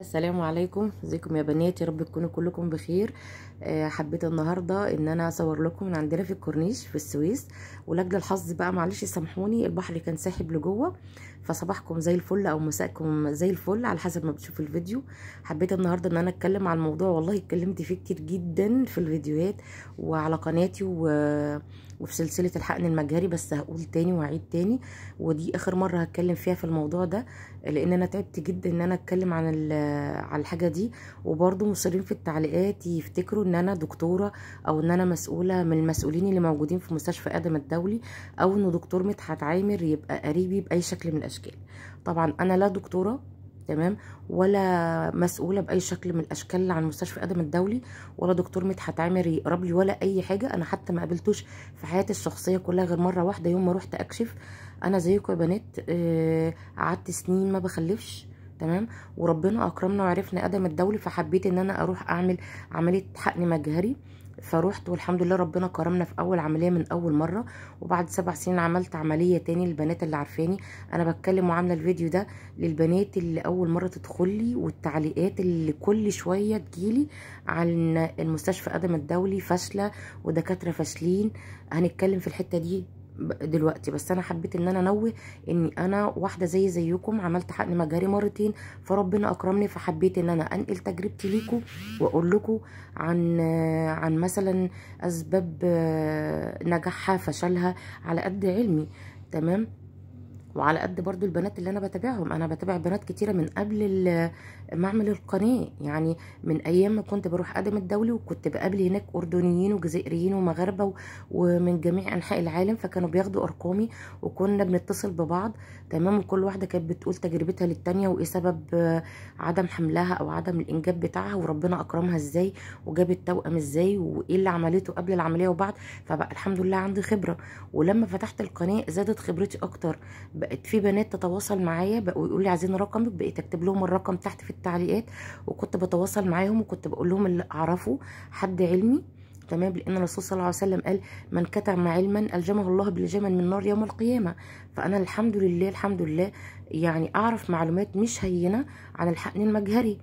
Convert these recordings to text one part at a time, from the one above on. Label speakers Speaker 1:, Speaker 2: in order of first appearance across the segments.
Speaker 1: السلام عليكم، ازيكم يا بنات؟ يا رب تكونوا كلكم بخير. حبيت النهارده ان انا اصور لكم من عندنا في الكورنيش في السويس، ولاجل الحظ بقى معلش سامحوني البحر كان ساحب لجوه، فصباحكم زي الفل او مساءكم زي الفل على حسب ما بتشوفوا الفيديو. حبيت النهارده ان انا اتكلم عن الموضوع، والله اتكلمت فيه كتير جدا في الفيديوهات وعلى قناتي وفي سلسله الحقن المجهري، بس هقول تاني وهعيد تاني، ودي اخر مره هتكلم فيها في الموضوع ده، لان انا تعبت جدا ان انا اتكلم عن الحاجه دي. وبرضو مصرين في التعليقات يفتكروا ان انا دكتوره او ان انا مسؤوله من المسؤولين اللي موجودين في مستشفى ادم الدولي، او انه دكتور مدحت عامر يبقى قريبي باي شكل من الاشكال. طبعا انا لا دكتوره، تمام، ولا مسؤوله باي شكل من الاشكال عن مستشفى ادم الدولي، ولا دكتور مدحت عامر يقرب لي ولا اي حاجه. انا حتى ما قابلتوش في حياتي الشخصيه كلها غير مره واحده يوم ما رحت اكشف. انا زيكم يا بنات، قعدت سنين ما بخلفش، تمام، وربنا اكرمنا وعرفنا ادم الدولي، فحبيت ان انا اروح اعمل عمليه حقن مجهري. فروحت والحمد لله ربنا كرمنا في اول عمليه من اول مره، وبعد 7 سنين عملت عمليه تاني. للبنات اللي عارفاني انا بتكلم وعامله الفيديو ده للبنات اللي اول مره تدخل لي، والتعليقات اللي كل شويه تجيلي عن المستشفى ادم الدولي فاشله ودكاتره فاشلين. هنتكلم في الحته دي دلوقتي، بس انا حبيت ان انا انوه اني انا واحده زيكم عملت حقن مجهري مرتين، فربنا اكرمني، فحبيت ان انا انقل تجربتي ليكم واقول لكم عن مثلا اسباب نجاحها فشلها على قد علمي، تمام. وعلى قد برضو البنات اللي انا بتابعهم، انا بتابع بنات كتيره من قبل ما اعمل القناه، يعني من ايام ما كنت بروح ادم الدولي، وكنت بقابل هناك اردنيين وجزائريين ومغاربه ومن جميع انحاء العالم، فكانوا بياخدوا ارقامي وكنا بنتصل ببعض، تمام، وكل واحده كانت بتقول تجربتها للتانيه وايه سبب عدم حملها او عدم الانجاب بتاعها، وربنا اكرمها ازاي، وجابت توأم ازاي، وايه اللي عملته قبل العمليه وبعد. فبقى الحمد لله عندي خبره، ولما فتحت القناه زادت خبرتي اكتر، بقت في بنات تتواصل معايا، بقوا يقولوا لي عايزين رقمك، بقيت اكتب لهم الرقم تحت في التعليقات، وكنت بتواصل معاهم وكنت بقول لهم اللي اعرفه حد علمي، تمام، لان الرسول صلى الله عليه وسلم قال من كتم علما الجمه الله بلجما من نار يوم القيامه. فانا الحمد لله الحمد لله يعني اعرف معلومات مش هينه عن الحقن المجهري،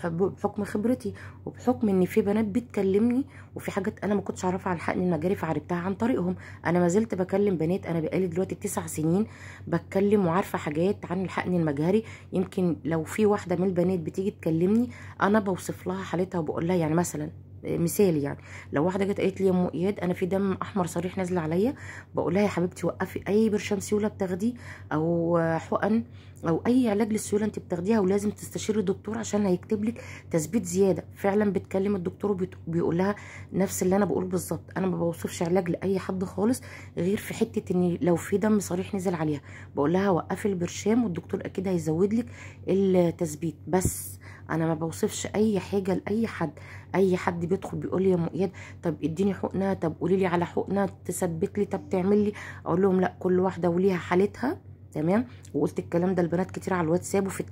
Speaker 1: بحكم خبرتي، وبحكم ان في بنات بتكلمني وفي حاجات انا ما كنتش اعرفها عن الحقن المجهري فعرفتها عن طريقهم. انا ما زلت بكلم بنات، انا بقالي دلوقتي 9 سنين بتكلم وعارفه حاجات عن الحقن المجهري. يمكن لو في واحده من البنات بتيجي تكلمني انا بوصف لها حالتها وبقول لها، يعني مثلا مثال، يعني لو واحده جت قالت لي يا ام اياد انا في دم احمر صريح نازل عليا، بقول لها يا حبيبتي وقفي اي برشام سيوله بتاخديه او حقن او اي علاج للسيوله انت بتاخديها، ولازم تستشيري الدكتور عشان هيكتب لك تثبيت زياده. فعلا بتكلم الدكتور وبيقول لها نفس اللي انا بقوله بالظبط. انا ما بوصفش علاج لاي حد خالص، غير في حته ان لو في دم صريح نزل عليها بقول لها وقفي البرشام والدكتور اكيد هيزود لك التثبيت. بس انا ما بوصفش اي حاجه لاي حد. اي حد بيدخل بيقول لي يا ام اياد طب اديني حقنه، طب قولي لي على حقنه تثبت لي، طب تعمل لي، اقول لهم لا، كل واحده وليها حالتها، تمام. وقلت الكلام ده لبنات كتير على الواتساب وفي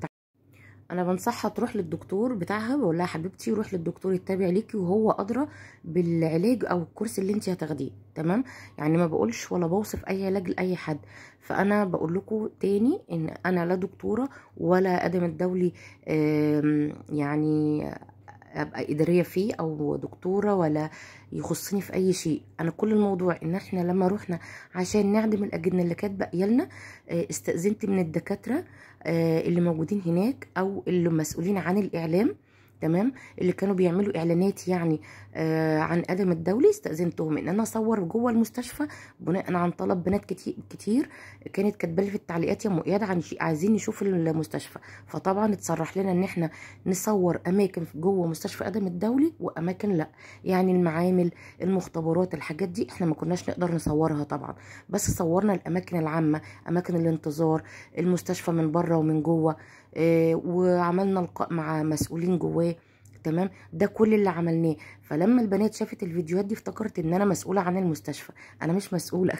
Speaker 1: انا بنصحها تروح للدكتور بتاعها، بقول لها حبيبتي روح للدكتور يتابع ليكي وهو ادرى بالعلاج او الكورس اللي انت هتاخديه، تمام. يعني ما بقولش ولا بوصف اي علاج لاي حد. فانا بقول لكم تاني ان انا لا دكتوره ولا ادم الدولي يعني ابقى اداريه فيه او دكتوره، ولا يخصني في اي شيء. انا كل الموضوع ان احنا لما رحنا عشان نعدم الاجنه اللي كانت باقيه لنا، استاذنت من الدكاتره اللي موجودين هناك او اللي مسؤولين عن الاعلام، تمام، اللي كانوا بيعملوا اعلانات يعني عن ادم الدولي. استاذنتهم ان انا اصور جوه المستشفى بناء عن طلب بنات كتير كتير كانت كاتبه لي في التعليقات يا ام اياد عايزين نشوف المستشفى. فطبعا اتصرح لنا ان احنا نصور اماكن جوه مستشفى ادم الدولي واماكن لا، يعني المعامل، المختبرات، الحاجات دي احنا ما كناش نقدر نصورها طبعا، بس صورنا الاماكن العامه، اماكن الانتظار، المستشفى من بره ومن جوه، وعملنا لقاء مع مسؤولين جواه، تمام. ده كل اللي عملناه. فلما البنات شافت الفيديوهات دي افتكرت ان انا مسؤوله عن المستشفى. انا مش مسؤوله.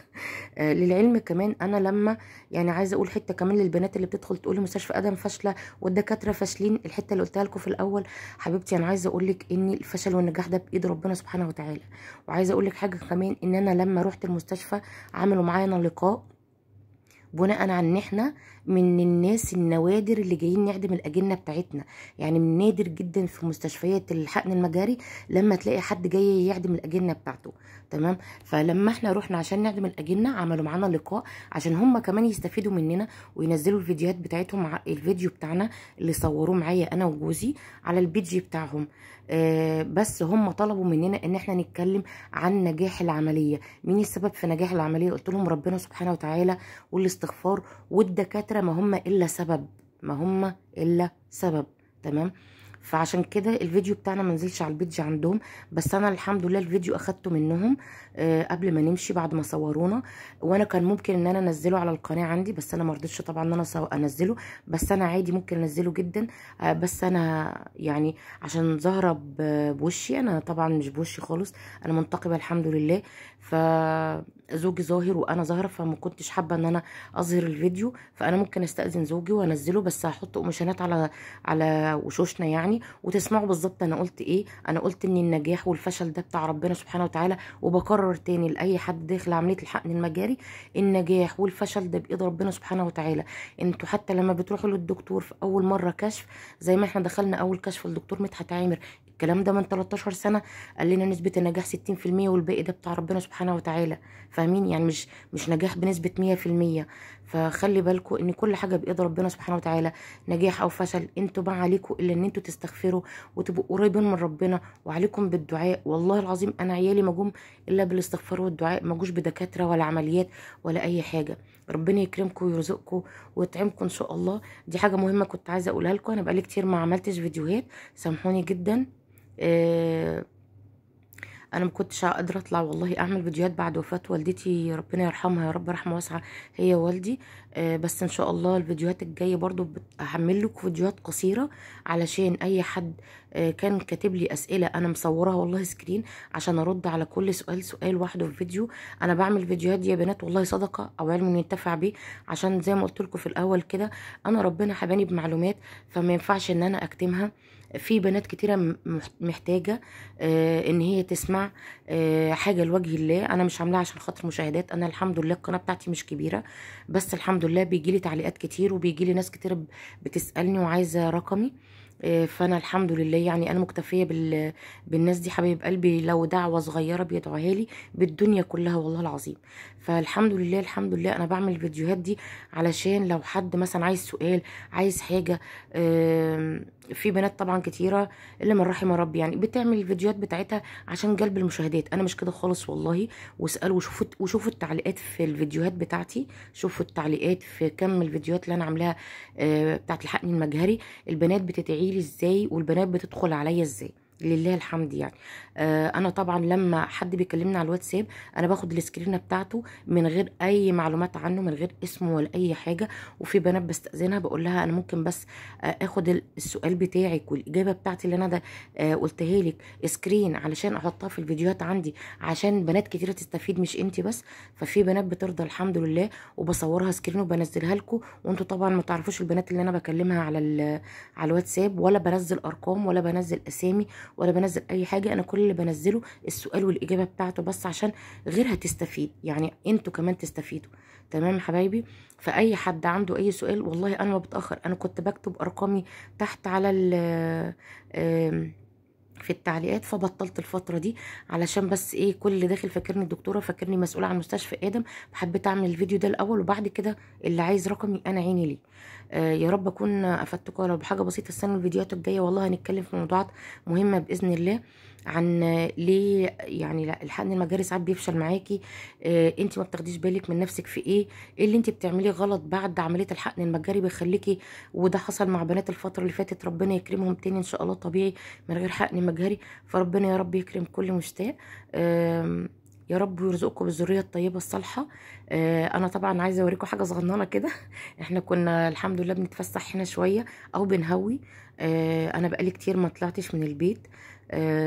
Speaker 1: للعلم كمان انا لما يعني عايزه اقول حته كمان للبنات اللي بتدخل تقول لي مستشفى ادم فاشله والدكاتره فاشلين، الحته اللي قلتها لكم في الاول، حبيبتي انا عايزه اقول لك ان الفشل والنجاح ده بايد ربنا سبحانه وتعالى. وعايزه اقول لك حاجه كمان، ان انا لما رحت المستشفى عملوا معانا لقاء بناء عن ان احنا من الناس النوادر اللي جايين نعدم الاجنه بتاعتنا. يعني من نادر جدا في مستشفيات الحقن المجاري لما تلاقي حد جاي يعدم الاجنه بتاعته. تمام. فلما احنا رحنا عشان نعدم الاجنه عملوا معانا لقاء عشان هم كمان يستفيدوا مننا وينزلوا الفيديوهات بتاعتهم، الفيديو بتاعنا اللي صوروه معايا انا وجوزي على البيج بتاعهم. بس هم طلبوا مننا ان احنا نتكلم عن نجاح العمليه. مين السبب في نجاح العمليه؟ قلت لهم ربنا سبحانه وتعالى والاستغفار والدكاتره، ما هم الا سبب، ما هم الا سبب. تمام. فعشان كده الفيديو بتاعنا منزلش على البيج عندهم، بس انا الحمد لله الفيديو اخدته منهم قبل ما نمشي بعد ما صورونا. وانا كان ممكن ان انا انزله على القناه عندي، بس انا مرضتش طبعا ان انا انزله، بس انا عادي ممكن انزله جدا. بس انا يعني عشان ظاهره بوشي، انا طبعا مش بوشي خالص، انا منتقبه الحمد لله. فزوجي ظاهر وانا ظاهره، فما كنتش حابه ان انا اظهر الفيديو، فانا ممكن استاذن زوجي وانزله، بس هحط قماشانات على وشوشنا يعني، وتسمعوا بالظبط انا قلت ايه. انا قلت ان النجاح والفشل ده بتاع ربنا سبحانه وتعالى، وبكرر تاني لاي حد داخل عمليه الحقن المجاري، النجاح والفشل ده بايد ربنا سبحانه وتعالى. انتوا حتى لما بتروحوا للدكتور في اول مره كشف، زي ما احنا دخلنا اول كشف للدكتور مدحت عامر، الكلام ده من 13 سنه، قال لنا نسبه النجاح 60% والباقي ده بتاع ربنا سبحانه وتعالى. فاهمين؟ يعني مش نجاح بنسبه 100%. فخلي بالكم ان كل حاجه بايد ربنا سبحانه وتعالى، نجاح او فشل. انتوا ما عليكم الا ان انتوا تستغفروا وتبقوا قريبين من ربنا، وعليكم بالدعاء. والله العظيم انا عيالي ما جم الا بالاستغفار والدعاء، ما جوش بدكاتره ولا عمليات ولا اي حاجه. ربنا يكرمكم ويرزقكم ويطعمكم ان شاء الله. دي حاجه مهمه كنت عايزه اقولها لكم. انا بقالي كتير ما عملتش فيديوهات، سامحوني جدا. انا ما كنتش قادره اطلع والله اعمل فيديوهات بعد وفاه والدتي، ربنا يرحمها يا رب رحمه واسعه هي والدي. بس ان شاء الله الفيديوهات الجايه برضو هعمل لكم فيديوهات قصيره، علشان اي حد كان كاتب لي اسئله انا مصورها والله سكرين، عشان ارد على كل سؤال وحده في فيديو. انا بعمل فيديوهات دي يا بنات والله صدقه او علم ينتفع بيه، عشان زي ما قلت لكم في الاول كده، انا ربنا حباني بمعلومات، فما ينفعش ان انا اكتمها. في بنات كتيرة محتاجة ان هي تسمع حاجة لوجه الله. انا مش عاملاها عشان خاطر مشاهدات، انا الحمد لله القناة بتاعتي مش كبيرة، بس الحمد لله بيجيلي تعليقات كتير وبيجيلي ناس كتير بتسألني وعايزة رقمي. فانا الحمد لله يعني انا مكتفيه بالناس دي حبايب قلبي، لو دعوه صغيره بيدعوها لي بالدنيا كلها والله العظيم. فالحمد لله الحمد لله انا بعمل الفيديوهات دي علشان لو حد مثلا عايز سؤال، عايز حاجه. في بنات طبعا كتيره اللي من رحم ربي يعني بتعمل الفيديوهات بتاعتها عشان جلب المشاهدات. انا مش كده خالص والله. واسالوا وشوفوا التعليقات في الفيديوهات بتاعتي، شوفوا التعليقات في كم الفيديوهات اللي انا عاملاها بتاعت الحقن المجهري، البنات بتدعي لي ازاي والبنات بتدخل عليا ازاي، لله الحمد يعني. انا طبعا لما حد بيكلمني على الواتساب انا باخد السكرينه بتاعته من غير اي معلومات عنه، من غير اسمه ولا اي حاجه. وفي بنات بستاذنها بقول لها انا ممكن بس اخد السؤال بتاعك والاجابه بتاعتي اللي انا ده قلتها لك سكرين علشان احطها في الفيديوهات عندي، عشان بنات كتيره تستفيد مش انتي بس. ففي بنات بترضى الحمد لله وبصورها سكرين وبنزلها لكم. وانتوا طبعا ما تعرفوش البنات اللي انا بكلمها على الواتساب، ولا بنزل ارقام ولا بنزل اسامي ولا بنزل اي حاجه. انا كل اللي بنزله السؤال والاجابه بتاعته بس، عشان غيرها تستفيد يعني انتوا كمان تستفيدوا. تمام حبايبي. فاي حد عنده اي سؤال والله انا ما بتاخر. انا كنت بكتب ارقامي تحت على في التعليقات، فبطلت الفتره دي علشان بس ايه، كل اللي داخل فاكرني الدكتوره، فاكرني مسؤوله عن مستشفى ادم. حبيت اعمل الفيديو ده الاول، وبعد كده اللي عايز رقمي انا عيني ليه. يا رب اكون افدتكم ولو بحاجه بسيطه. السنه الفيديوهات الجايه والله هنتكلم في موضوعات مهمه باذن الله، عن ليه يعني لا الحقن المجاري ساعات بيفشل معاكي. انت ما بتاخديش بالك من نفسك في ايه اللي انت بتعمليه غلط بعد عمليه الحقن المجاري بيخليكي. وده حصل مع بنات الفتره اللي فاتت، ربنا يكرمهم تاني ان شاء الله طبيعي من غير حقن مجهري. فربنا يا رب يكرم كل مشتاق يا رب ويرزقكم بالذريه الطيبه الصالحه. انا طبعا عايزه اوريكم حاجه صغننه كده. احنا كنا الحمد لله بنتفسح هنا شويه او بنهوي. انا بقالي كتير ما طلعتش من البيت،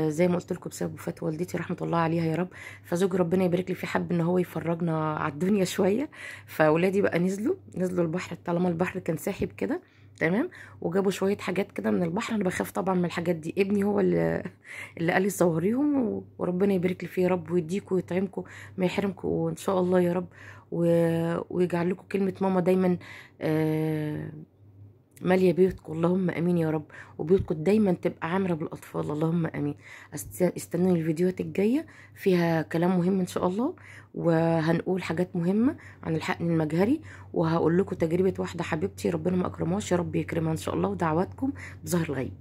Speaker 1: زي ما قلت لكم بسبب وفاه والدتي رحمه الله عليها يا رب. فزوجي ربنا يبارك لي فيه حب ان هو يفرجنا على الدنيا شويه، فاولادي بقى نزلوا البحر طالما البحر كان ساحب كده. تمام. وجابوا شويه حاجات كده من البحر، انا بخاف طبعا من الحاجات دي، ابني هو اللي قال لي صوريهم، وربنا يبارك لي فيه يا رب، ويديكوا ويطعمكوا، ما يحرمكوا ان شاء الله يا رب، ويجعل لكم كلمه ماما دايما ماليه بيوتكم، اللهم امين يا رب، وبيوتكم دايما تبقى عامره بالاطفال، اللهم امين. استنوني الفيديوهات الجايه، فيها كلام مهم ان شاء الله، وهنقول حاجات مهمه عن الحقن المجهري، وهقول لكم تجربه واحده حبيبتي ربنا ما اكرمهاش، يا رب يكرمها ان شاء الله، ودعواتكم بظهر الغيب.